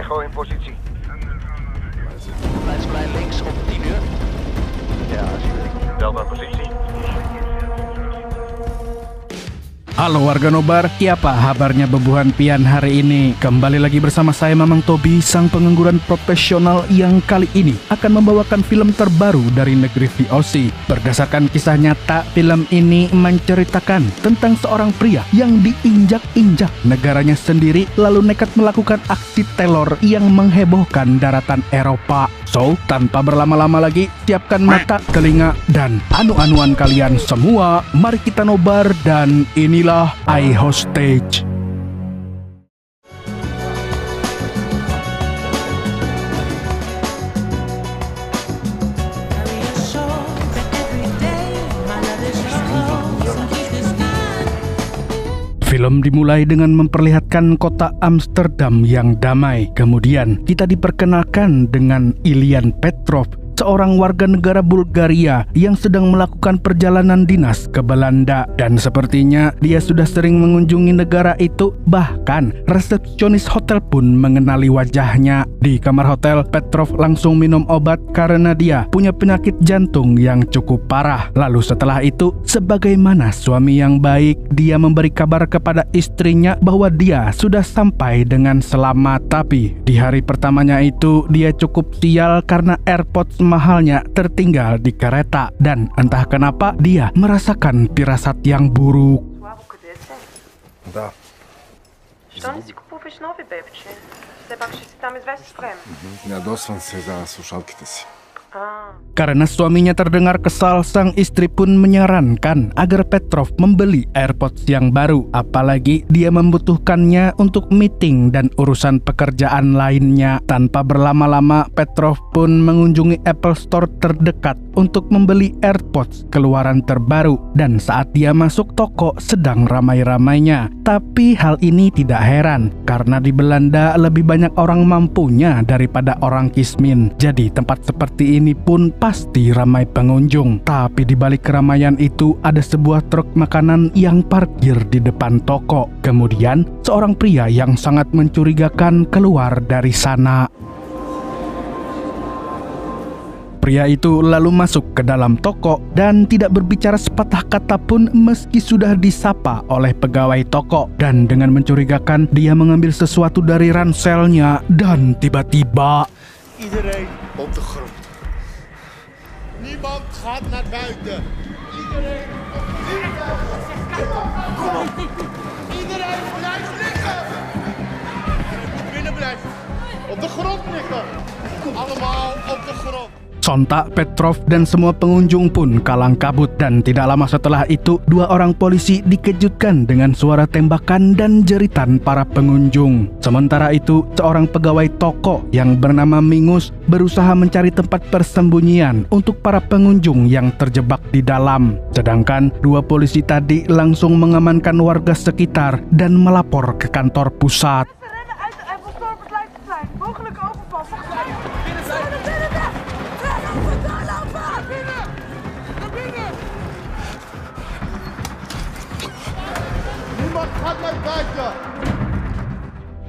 Echo in positie. Leidseplein links op 10 uur. Ja, alsjeblieft. Delta positie. Halo warga Nobar, siapa kabarnya bebuhan pian hari ini? Kembali lagi bersama saya Mamang Tobi, sang pengangguran profesional yang kali ini akan membawakan film terbaru dari negeri VOC. Berdasarkan kisah nyata, film ini menceritakan tentang seorang pria yang diinjak-injak negaranya sendiri lalu nekat melakukan aksi teror yang menghebohkan daratan Eropa. So, tanpa berlama-lama lagi, siapkan mata, telinga, dan anu-anuan kalian semua. Mari kita nobar dan inilah iHostage. Film dimulai dengan memperlihatkan kota Amsterdam yang damai. Kemudian kita diperkenalkan dengan Ilian Petrov, seorang warga negara Bulgaria yang sedang melakukan perjalanan dinas ke Belanda. Dan sepertinya dia sudah sering mengunjungi negara itu, bahkan resepsionis hotel pun mengenali wajahnya. Di kamar hotel, Petrov langsung minum obat karena dia punya penyakit jantung yang cukup parah. Lalu setelah itu, sebagaimana suami yang baik, dia memberi kabar kepada istrinya bahwa dia sudah sampai dengan selamat. Tapi di hari pertamanya itu, dia cukup sial karena AirPods mahalnya tertinggal di kereta, dan entah kenapa dia merasakan firasat yang buruk. Да. Що не си купуваш нови, бебче? Все пак ще си там известно време. Ядосвам се за слушалките си. Karena suaminya terdengar kesal, sang istri pun menyarankan agar Petrov membeli AirPods yang baru. Apalagi dia membutuhkannya untuk meeting dan urusan pekerjaan lainnya. Tanpa berlama-lama, Petrov pun mengunjungi Apple Store terdekat untuk membeli AirPods keluaran terbaru. Dan saat dia masuk toko, sedang ramai-ramainya. Tapi hal ini tidak heran, karena di Belanda lebih banyak orang mampunya daripada orang kismin. Jadi tempat seperti ini pun pasti ramai pengunjung. Tapi di balik keramaian itu ada sebuah truk makanan yang parkir di depan toko. Kemudian seorang pria yang sangat mencurigakan keluar dari sana. Pria itu lalu masuk ke dalam toko dan tidak berbicara sepatah kata pun meski sudah disapa oleh pegawai toko. Dan dengan mencurigakan, dia mengambil sesuatu dari ranselnya dan tiba-tiba Iedereen op de grond. Niemand gaat naar buiten. Iedereen op de grond. Kom op. Iedereen blijft liggen. Binnen blijven. Op de grond liggen. Allemaal op de grond. Sontak Petrov dan semua pengunjung pun kalang kabut, dan tidak lama setelah itu dua orang polisi dikejutkan dengan suara tembakan dan jeritan para pengunjung. Sementara itu seorang pegawai toko yang bernama Mingus berusaha mencari tempat persembunyian untuk para pengunjung yang terjebak di dalam. Sedangkan dua polisi tadi langsung mengamankan warga sekitar dan melapor ke kantor pusat.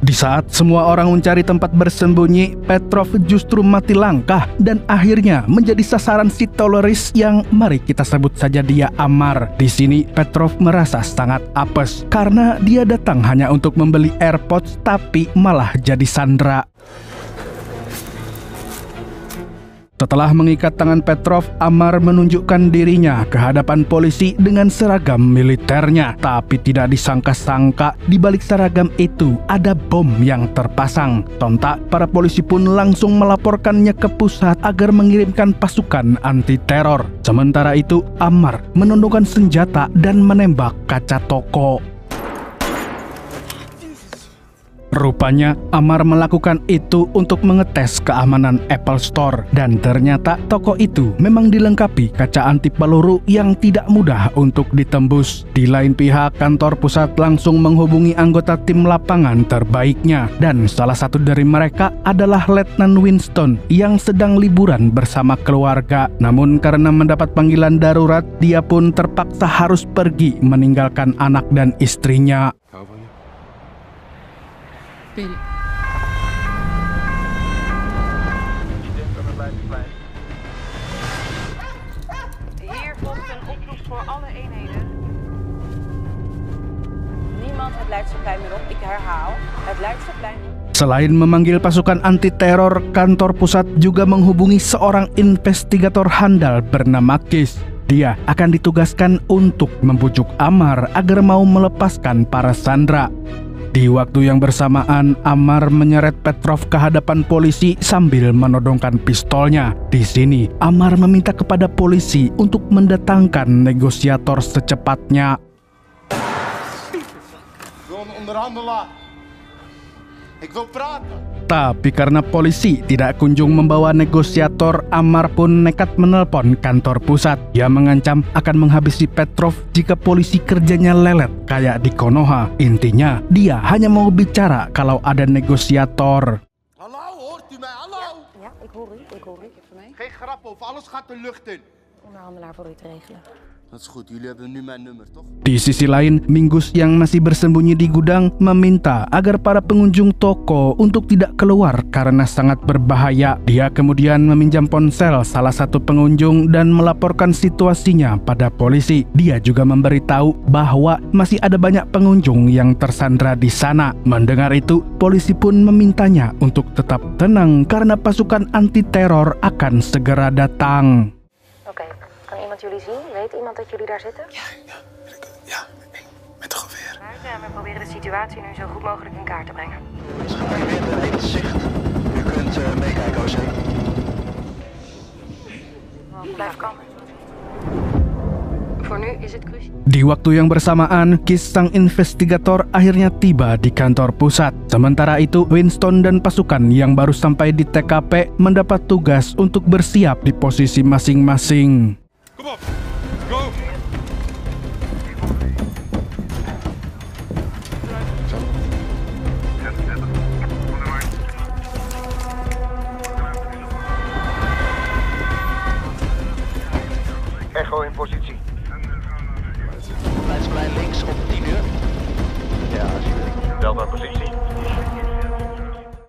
Di saat semua orang mencari tempat bersembunyi, Petrov justru mati langkah dan akhirnya menjadi sasaran si teroris yang mari kita sebut saja dia Ammar. Di sini Petrov merasa sangat apes karena dia datang hanya untuk membeli AirPods tapi malah jadi sandera. Setelah mengikat tangan Petrov, Ammar menunjukkan dirinya ke hadapan polisi dengan seragam militernya. Tapi tidak disangka-sangka, di balik seragam itu ada bom yang terpasang. Sontak, para polisi pun langsung melaporkannya ke pusat agar mengirimkan pasukan anti-teror. Sementara itu, Ammar menundukkan senjata dan menembak kaca toko. Rupanya Ammar melakukan itu untuk mengetes keamanan Apple Store, dan ternyata toko itu memang dilengkapi kaca anti peluru yang tidak mudah untuk ditembus. Di lain pihak, kantor pusat langsung menghubungi anggota tim lapangan terbaiknya, dan salah satu dari mereka adalah Letnan Winston yang sedang liburan bersama keluarga. Namun karena mendapat panggilan darurat, dia pun terpaksa harus pergi meninggalkan anak dan istrinya. Beri. voor alle eenheden. Niemand het Leidseplein meer op. Ik herhaal, het Leidseplein. Selain memanggil pasukan anti-teror, kantor pusat juga menghubungi seorang investigator handal bernama Kis. Dia akan ditugaskan untuk membujuk Amar agar mau melepaskan para sandera. Di waktu yang bersamaan, Amar menyeret Petrov ke hadapan polisi sambil menodongkan pistolnya. Di sini, Amar meminta kepada polisi untuk mendatangkan negosiator secepatnya. Wil een onderhandelaar. Ik wil praten. Tapi karena polisi tidak kunjung membawa negosiator, Amar pun nekat menelpon kantor pusat. Dia mengancam akan menghabisi Petrov jika polisi kerjanya lelet kayak di Konoha. Intinya, dia hanya mau bicara kalau ada negosiator. Hallo, hoort u mij? Hallo? Ja, ik hoor u. Voor mij. Geen grap over, alles gaat de lucht in. Onderhandelaar voor u te regelen. Dat is goed, jullie hebben nu mijn nummer, toch? Di sisi lain, Mingus yang masih bersembunyi di gudang meminta agar para pengunjung toko untuk tidak keluar karena sangat berbahaya. Dia kemudian meminjam ponsel salah satu pengunjung dan melaporkan situasinya pada polisi. Dia juga memberitahu bahwa masih ada banyak pengunjung yang tersandra di sana. Mendengar itu, polisi pun memintanya untuk tetap tenang karena pasukan anti-teror akan segera datang. Oké, kan iemand jullie zien? Weet iemand dat jullie daar zitten? Ja, met een geweer. En we proberen de situatie nu zo goed mogelijk in kaart te brengen. Het is gearriveerd bij het zicht. U kunt meekijken, OC. Blijf kalm. Voor nu is het cruciaal. Di waktu yang bersamaan, Kis sang investigator akhirnya tiba di kantor pusat. Sementara itu, Winston dan pasukan yang baru sampai di TKP mendapat tugas untuk bersiap di posisi masing-masing. Kom op, go! Echo in positie. Leidseplein links op 10 uur. Ja, alsjeblieft. Bel naar positie.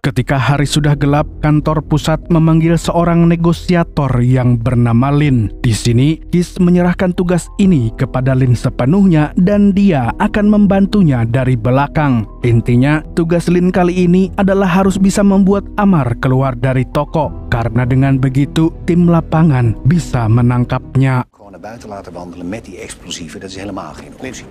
Ketika hari sudah gelap, kantor pusat memanggil seorang negosiator yang bernama Lin. Di sini, Kis menyerahkan tugas ini kepada Lin sepenuhnya dan dia akan membantunya dari belakang. Intinya, tugas Lin kali ini adalah harus bisa membuat Amar keluar dari toko. Karena dengan begitu, tim lapangan bisa menangkapnya. Gewoon naar buiten laten wandelen met die explosieven, dat is helemaal geen optie.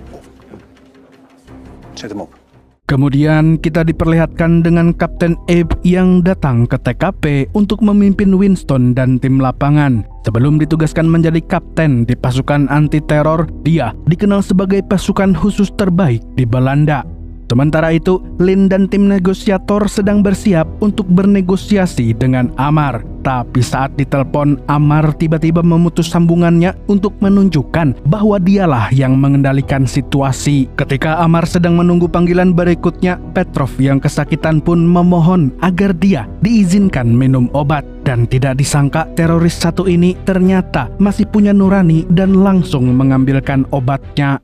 Zet hem op. Kemudian kita diperlihatkan dengan Kapten Abe yang datang ke TKP untuk memimpin Winston dan tim lapangan. Sebelum ditugaskan menjadi kapten di pasukan anti-teror, dia dikenal sebagai pasukan khusus terbaik di Belanda. Sementara itu, Lin dan tim negosiator sedang bersiap untuk bernegosiasi dengan Amar. Tapi saat ditelepon, Amar tiba-tiba memutus sambungannya untuk menunjukkan bahwa dialah yang mengendalikan situasi. Ketika Amar sedang menunggu panggilan berikutnya, Petrov yang kesakitan pun memohon agar dia diizinkan minum obat. Dan tidak disangka teroris satu ini ternyata masih punya nurani dan langsung mengambilkan obatnya.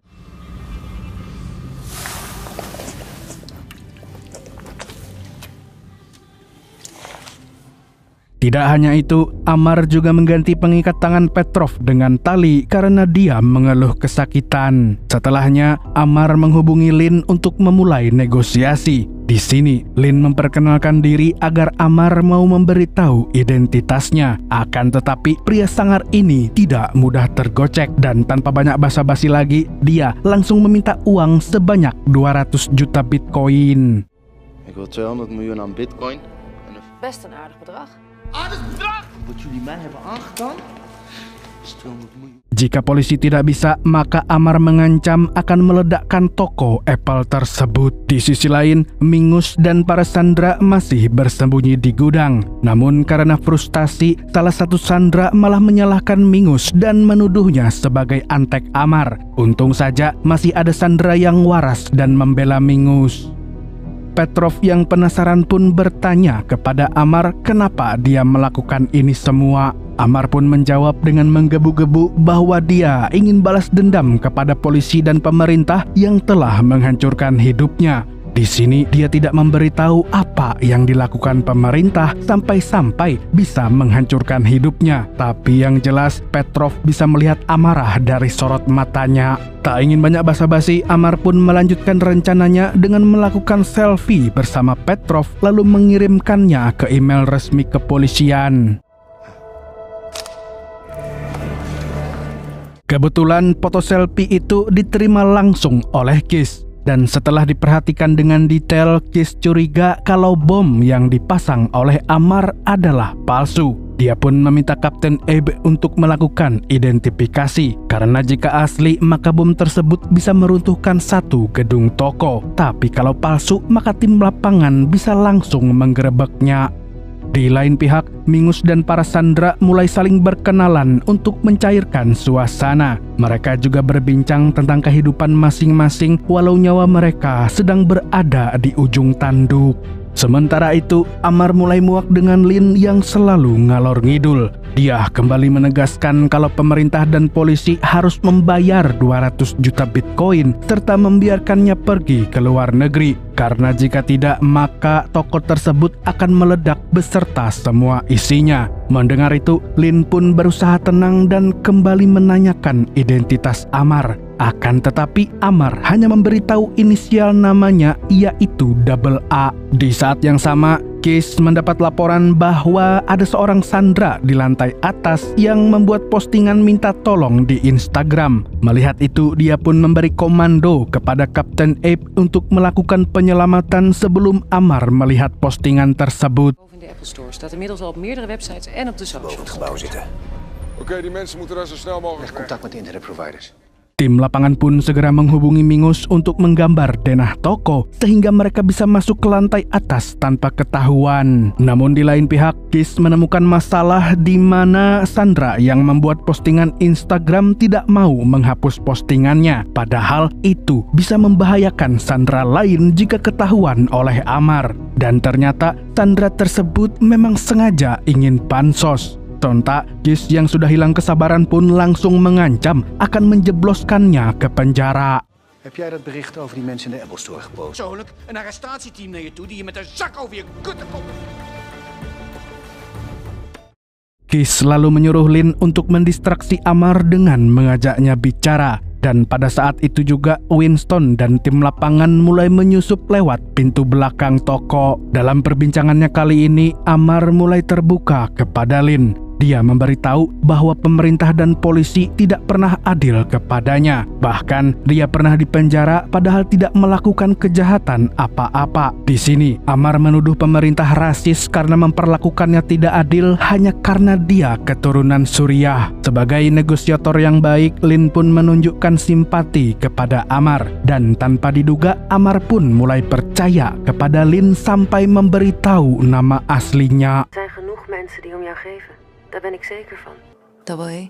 Tidak hanya itu, Amar juga mengganti pengikat tangan Petrov dengan tali karena dia mengeluh kesakitan. Setelahnya, Amar menghubungi Lin untuk memulai negosiasi. Di sini, Lin memperkenalkan diri agar Amar mau memberitahu identitasnya. Akan tetapi, pria sangar ini tidak mudah tergocek dan tanpa banyak basa-basi lagi, dia langsung meminta uang sebanyak 200 juta bitcoin. Ik wil 200 miljoen aan bitcoin. Best een aardig bedrag. Aardig bedrag! Wat jullie mij hebben aangedaan, is 200 miljoen. Jika polisi tidak bisa, maka Amar mengancam akan meledakkan toko Apple tersebut. Di sisi lain, Mingus dan para sandera masih bersembunyi di gudang. Namun karena frustasi, salah satu sandera malah menyalahkan Mingus dan menuduhnya sebagai antek Amar. Untung saja masih ada sandera yang waras dan membela Mingus. Petrov yang penasaran pun bertanya kepada Amar kenapa dia melakukan ini semua. Amar pun menjawab dengan menggebu-gebu bahwa dia ingin balas dendam kepada polisi dan pemerintah yang telah menghancurkan hidupnya. Di sini dia tidak memberitahu apa yang dilakukan pemerintah sampai-sampai bisa menghancurkan hidupnya. Tapi yang jelas Petrov bisa melihat amarah dari sorot matanya. Tak ingin banyak basa-basi, Amar pun melanjutkan rencananya dengan melakukan selfie bersama Petrov lalu mengirimkannya ke email resmi kepolisian. Kebetulan foto selfie itu diterima langsung oleh Kiss. Dan setelah diperhatikan dengan detail, Kiss curiga kalau bom yang dipasang oleh Amar adalah palsu. Dia pun meminta Kapten Abe untuk melakukan identifikasi. Karena jika asli, maka bom tersebut bisa meruntuhkan satu gedung toko. Tapi kalau palsu, maka tim lapangan bisa langsung menggerebeknya. Di lain pihak, Mingus dan para sandera mulai saling berkenalan untuk mencairkan suasana. Mereka juga berbincang tentang kehidupan masing-masing walau nyawa mereka sedang berada di ujung tanduk. Sementara itu, Amar mulai muak dengan Lin yang selalu ngalor ngidul. Dia kembali menegaskan kalau pemerintah dan polisi harus membayar 200 juta Bitcoin serta membiarkannya pergi ke luar negeri. Karena jika tidak, maka toko tersebut akan meledak beserta semua isinya. Mendengar itu, Lin pun berusaha tenang dan kembali menanyakan identitas Amar. Akan tetapi Amar hanya memberitahu inisial namanya, yaitu Double A. Di saat yang sama, Kiss mendapat laporan bahwa ada seorang sandera di lantai atas yang membuat postingan minta tolong di Instagram. Melihat itu, dia pun memberi komando kepada Kapten Abe untuk melakukan penyelamatan sebelum Amar melihat postingan tersebut. In de Apple Store staat inmiddels al op meerdere websites en op de Boven het socials. gebouw zitten. Oké, die mensen moeten daar zo snel mogelijk Leg contact met de internetproviders. Tim lapangan pun segera menghubungi Mingus untuk menggambar denah toko sehingga mereka bisa masuk ke lantai atas tanpa ketahuan. Namun di lain pihak, Kiss menemukan masalah di mana sandera yang membuat postingan Instagram tidak mau menghapus postingannya. Padahal itu bisa membahayakan sandera lain jika ketahuan oleh Amar. Dan ternyata sandera tersebut memang sengaja ingin pansos. Sontak, Kiss yang sudah hilang kesabaran pun langsung mengancam akan menjebloskannya ke penjara. Heb jij dat bericht over die mensen in de Apple Store gepost? Persoonlijk een arrestatieteam naar je toe die je met een zak over je kutten komt. Kiss lalu menyuruh Lin untuk mendistraksi Amar dengan mengajaknya bicara. Dan pada saat itu juga Winston dan tim lapangan mulai menyusup lewat pintu belakang toko. Dalam perbincangannya kali ini, Amar mulai terbuka kepada Lin. Dia memberitahu bahwa pemerintah dan polisi tidak pernah adil kepadanya. Bahkan dia pernah dipenjara padahal tidak melakukan kejahatan apa-apa. Di sini, Amar menuduh pemerintah rasis karena memperlakukannya tidak adil hanya karena dia keturunan Suriah. Sebagai negosiator yang baik, Lin pun menunjukkan simpati kepada Amar. Dan tanpa diduga, Amar pun mulai percaya kepada Lin sampai memberitahu nama aslinya. Er zijn genoeg mensen die om jou geven. Daar ben ik zeker van. Double A.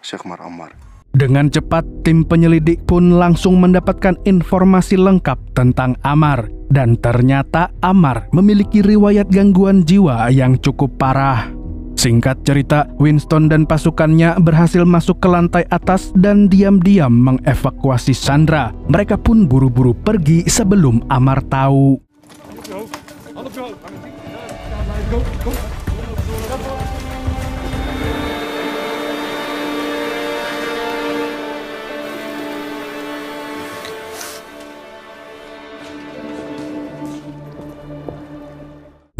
Zeg maar Ammar. Dengan cepat, tim penyelidik pun langsung mendapatkan informasi lengkap tentang Amar. Dan ternyata Amar memiliki riwayat gangguan jiwa yang cukup parah. Singkat cerita, Winston dan pasukannya berhasil masuk ke lantai atas dan diam-diam mengevakuasi Sandra. Mereka pun buru-buru pergi sebelum Amar tahu.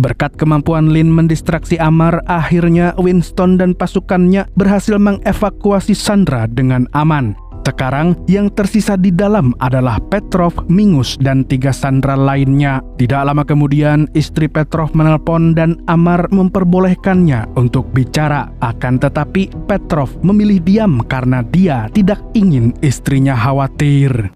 Berkat kemampuan Lin mendistraksi Amar, akhirnya Winston dan pasukannya berhasil mengevakuasi Sandra dengan aman. Sekarang yang tersisa di dalam adalah Petrov, Mingus, dan 3 sandera lainnya. Tidak lama kemudian, istri Petrov menelpon dan Amar memperbolehkannya untuk bicara. Akan tetapi, Petrov memilih diam karena dia tidak ingin istrinya khawatir.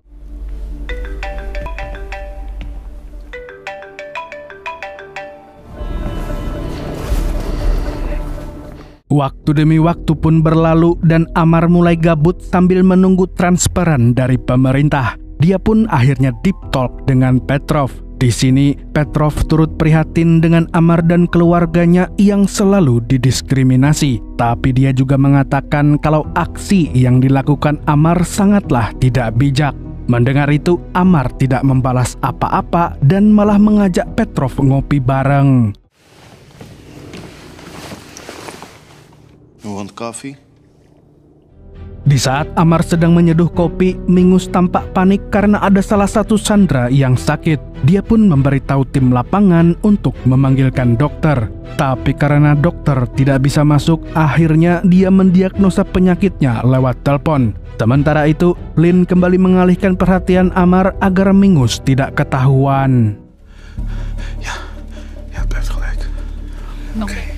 Waktu demi waktu pun berlalu dan Amar mulai gabut sambil menunggu transferan dari pemerintah. Dia pun akhirnya deep talk dengan Petrov. Di sini, Petrov turut prihatin dengan Amar dan keluarganya yang selalu didiskriminasi. Tapi dia juga mengatakan kalau aksi yang dilakukan Amar sangatlah tidak bijak. Mendengar itu, Amar tidak membalas apa-apa dan malah mengajak Petrov ngopi bareng. You want coffee? Di saat Amar sedang menyeduh kopi, Mingus tampak panik karena ada salah satu sandera yang sakit. Dia pun memberitahu tim lapangan untuk memanggilkan dokter. Tapi karena dokter tidak bisa masuk, akhirnya dia mendiagnosa penyakitnya lewat telepon. Sementara itu, Lin kembali mengalihkan perhatian Amar agar Mingus tidak ketahuan. Ja, het blijft gelijk. Oké.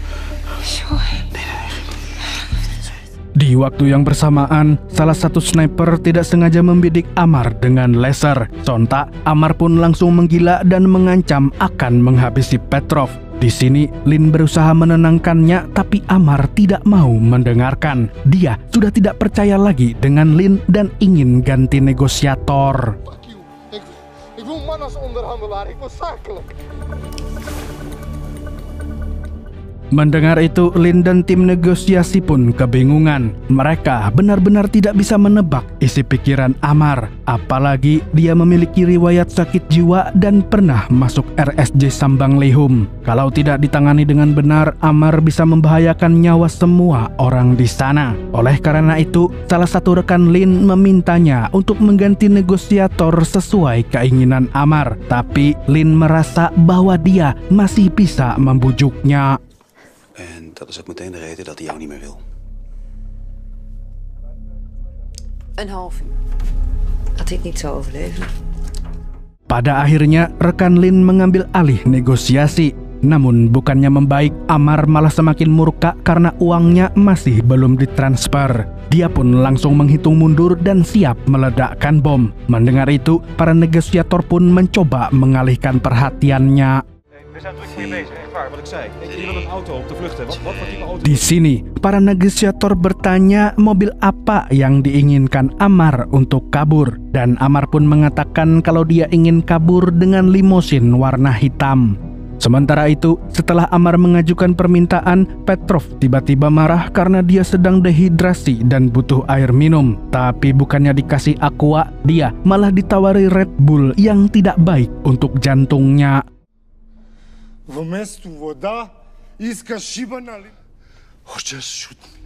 Di waktu yang bersamaan, salah satu sniper tidak sengaja membidik Amar dengan laser. Sontak, Amar pun langsung menggila dan mengancam akan menghabisi Petrov. Di sini, Lin berusaha menenangkannya, tapi Amar tidak mau mendengarkan. Dia sudah tidak percaya lagi dengan Lin dan ingin ganti negosiator. Fuck you. Ik wil man als onderhandelaar. Ik wil zakelijk. Mendengar itu, Lin dan tim negosiasi pun kebingungan. Mereka benar-benar tidak bisa menebak isi pikiran Amar. Apalagi dia memiliki riwayat sakit jiwa dan pernah masuk RSJ Sambang Lehum. Kalau tidak ditangani dengan benar, Amar bisa membahayakan nyawa semua orang di sana. Oleh karena itu, salah satu rekan Lin memintanya untuk mengganti negosiator sesuai keinginan Amar. Tapi Lin merasa bahwa dia masih bisa membujuknya. En dat is ook meteen de reden dat hij jou niet meer wil. Een half uur. Dat ik niet zou overleven. Pada akhirnya, rekan Lin mengambil alih negosiasi. Namun bukannya membaik, Amar malah semakin murka karena uangnya masih belum ditransfer. Dia pun langsung menghitung mundur dan siap meledakkan bom. Mendengar itu, para negosiator pun mencoba mengalihkan perhatiannya. We zijn druk voor je bezig, echt waar, wat ik zei. Je wil een auto op de vlucht hebben. Wat voor type auto? Di sini, para negosiator bertanya mobil apa yang diinginkan Amar untuk kabur. Dan Amar pun mengatakan kalau dia ingin kabur dengan limosin warna hitam. Sementara itu, setelah Amar mengajukan permintaan, Petrov tiba-tiba marah karena dia sedang dehidrasi dan butuh air minum. Tapi bukannya dikasih aqua, dia malah ditawari Red Bull yang tidak baik untuk jantungnya. Вместо вода искаш шибана ли? Just shoot me.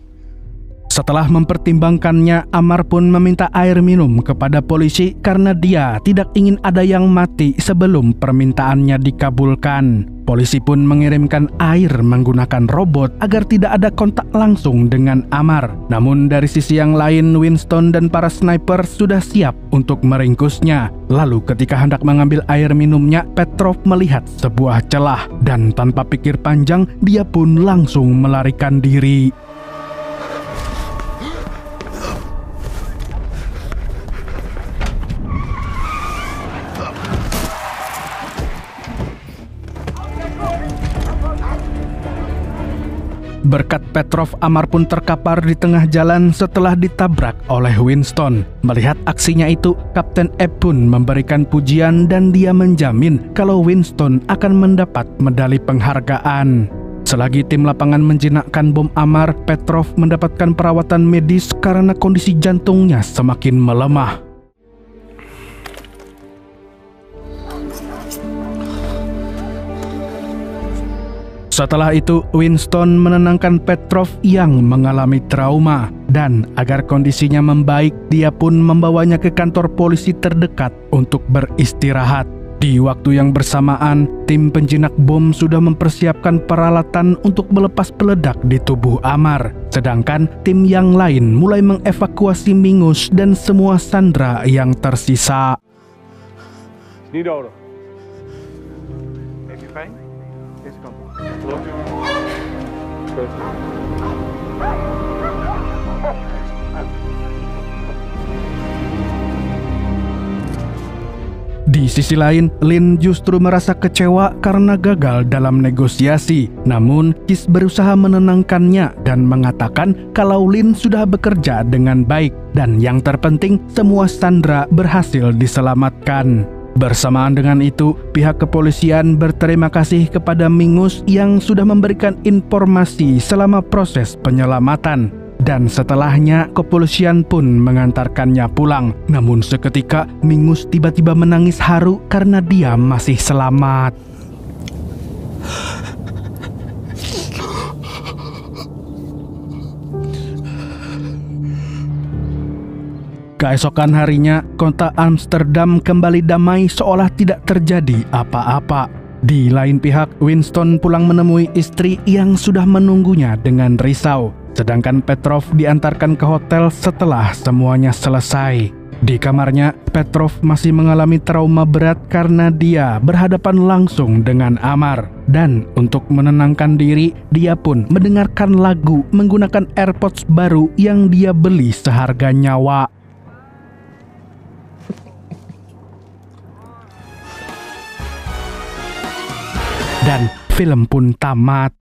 Setelah mempertimbangkannya, Amar pun meminta air minum kepada polisi karena dia tidak ingin ada yang mati sebelum permintaannya dikabulkan. Polisi pun mengirimkan air menggunakan robot agar tidak ada kontak langsung dengan Amar. Namun dari sisi yang lain, Winston dan para sniper sudah siap untuk meringkusnya. Lalu ketika hendak mengambil air minumnya, Petrov melihat sebuah celah dan tanpa pikir panjang, dia pun langsung melarikan diri. Berkat Petrov, Amar pun terkapar di tengah jalan setelah ditabrak oleh Winston. Melihat aksinya itu, Kapten Ebb pun memberikan pujian dan dia menjamin kalau Winston akan mendapat medali penghargaan. Selagi tim lapangan menjinakkan bom Amar, Petrov mendapatkan perawatan medis karena kondisi jantungnya semakin melemah. Setelah itu, Winston menenangkan Petrov yang mengalami trauma. Dan agar kondisinya membaik, dia pun membawanya ke kantor polisi terdekat untuk beristirahat. Di waktu yang bersamaan, tim penjinak bom sudah mempersiapkan peralatan untuk melepas peledak di tubuh Amar. Sedangkan tim yang lain mulai mengevakuasi Mingus dan semua sandera yang tersisa. Niet nodig. Heeft u pijn? Deze kant op. Geloof u? Goed. Di sisi lain, Lin justru merasa kecewa karena gagal dalam negosiasi. Namun, Kis berusaha menenangkannya dan mengatakan kalau Lin sudah bekerja dengan baik. Dan yang terpenting, semua sandera berhasil diselamatkan. Bersamaan dengan itu, pihak kepolisian berterima kasih kepada Mingus yang sudah memberikan informasi selama proses penyelamatan. dan setelahnya kepolisian pun mengantarkannya pulang. Namun seketika Mingus tiba-tiba menangis haru karena dia masih selamat. Keesokan harinya, kota Amsterdam kembali damai seolah tidak terjadi apa-apa. Di lain pihak, Winston pulang menemui istri yang sudah menunggunya dengan risau. Sedangkan Petrov diantarkan ke hotel setelah semuanya selesai. Di kamarnya, Petrov masih mengalami trauma berat karena dia berhadapan langsung dengan Amar. Dan untuk menenangkan diri, dia pun mendengarkan lagu menggunakan AirPods baru yang dia beli seharga nyawa. Dan film pun tamat.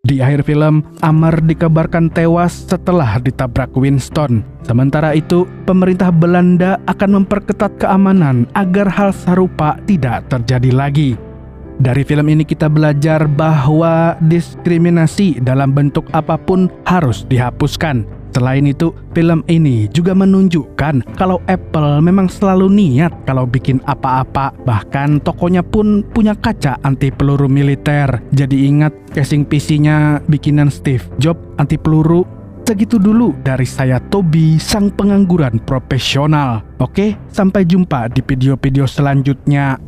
Di akhir film, Amar dikabarkan tewas setelah ditabrak Winston. Sementara itu, pemerintah Belanda akan memperketat keamanan agar hal serupa tidak terjadi lagi. Dari film ini kita belajar bahwa diskriminasi dalam bentuk apapun harus dihapuskan. Selain itu, film ini juga menunjukkan kalau Apple memang selalu niat kalau bikin apa-apa. Bahkan tokonya pun punya kaca anti peluru militer. Jadi ingat, casing PC-nya bikinan Steve Jobs anti peluru. Segitu dulu dari saya, Tobi, sang pengangguran profesional. Oke, sampai jumpa di video-video selanjutnya.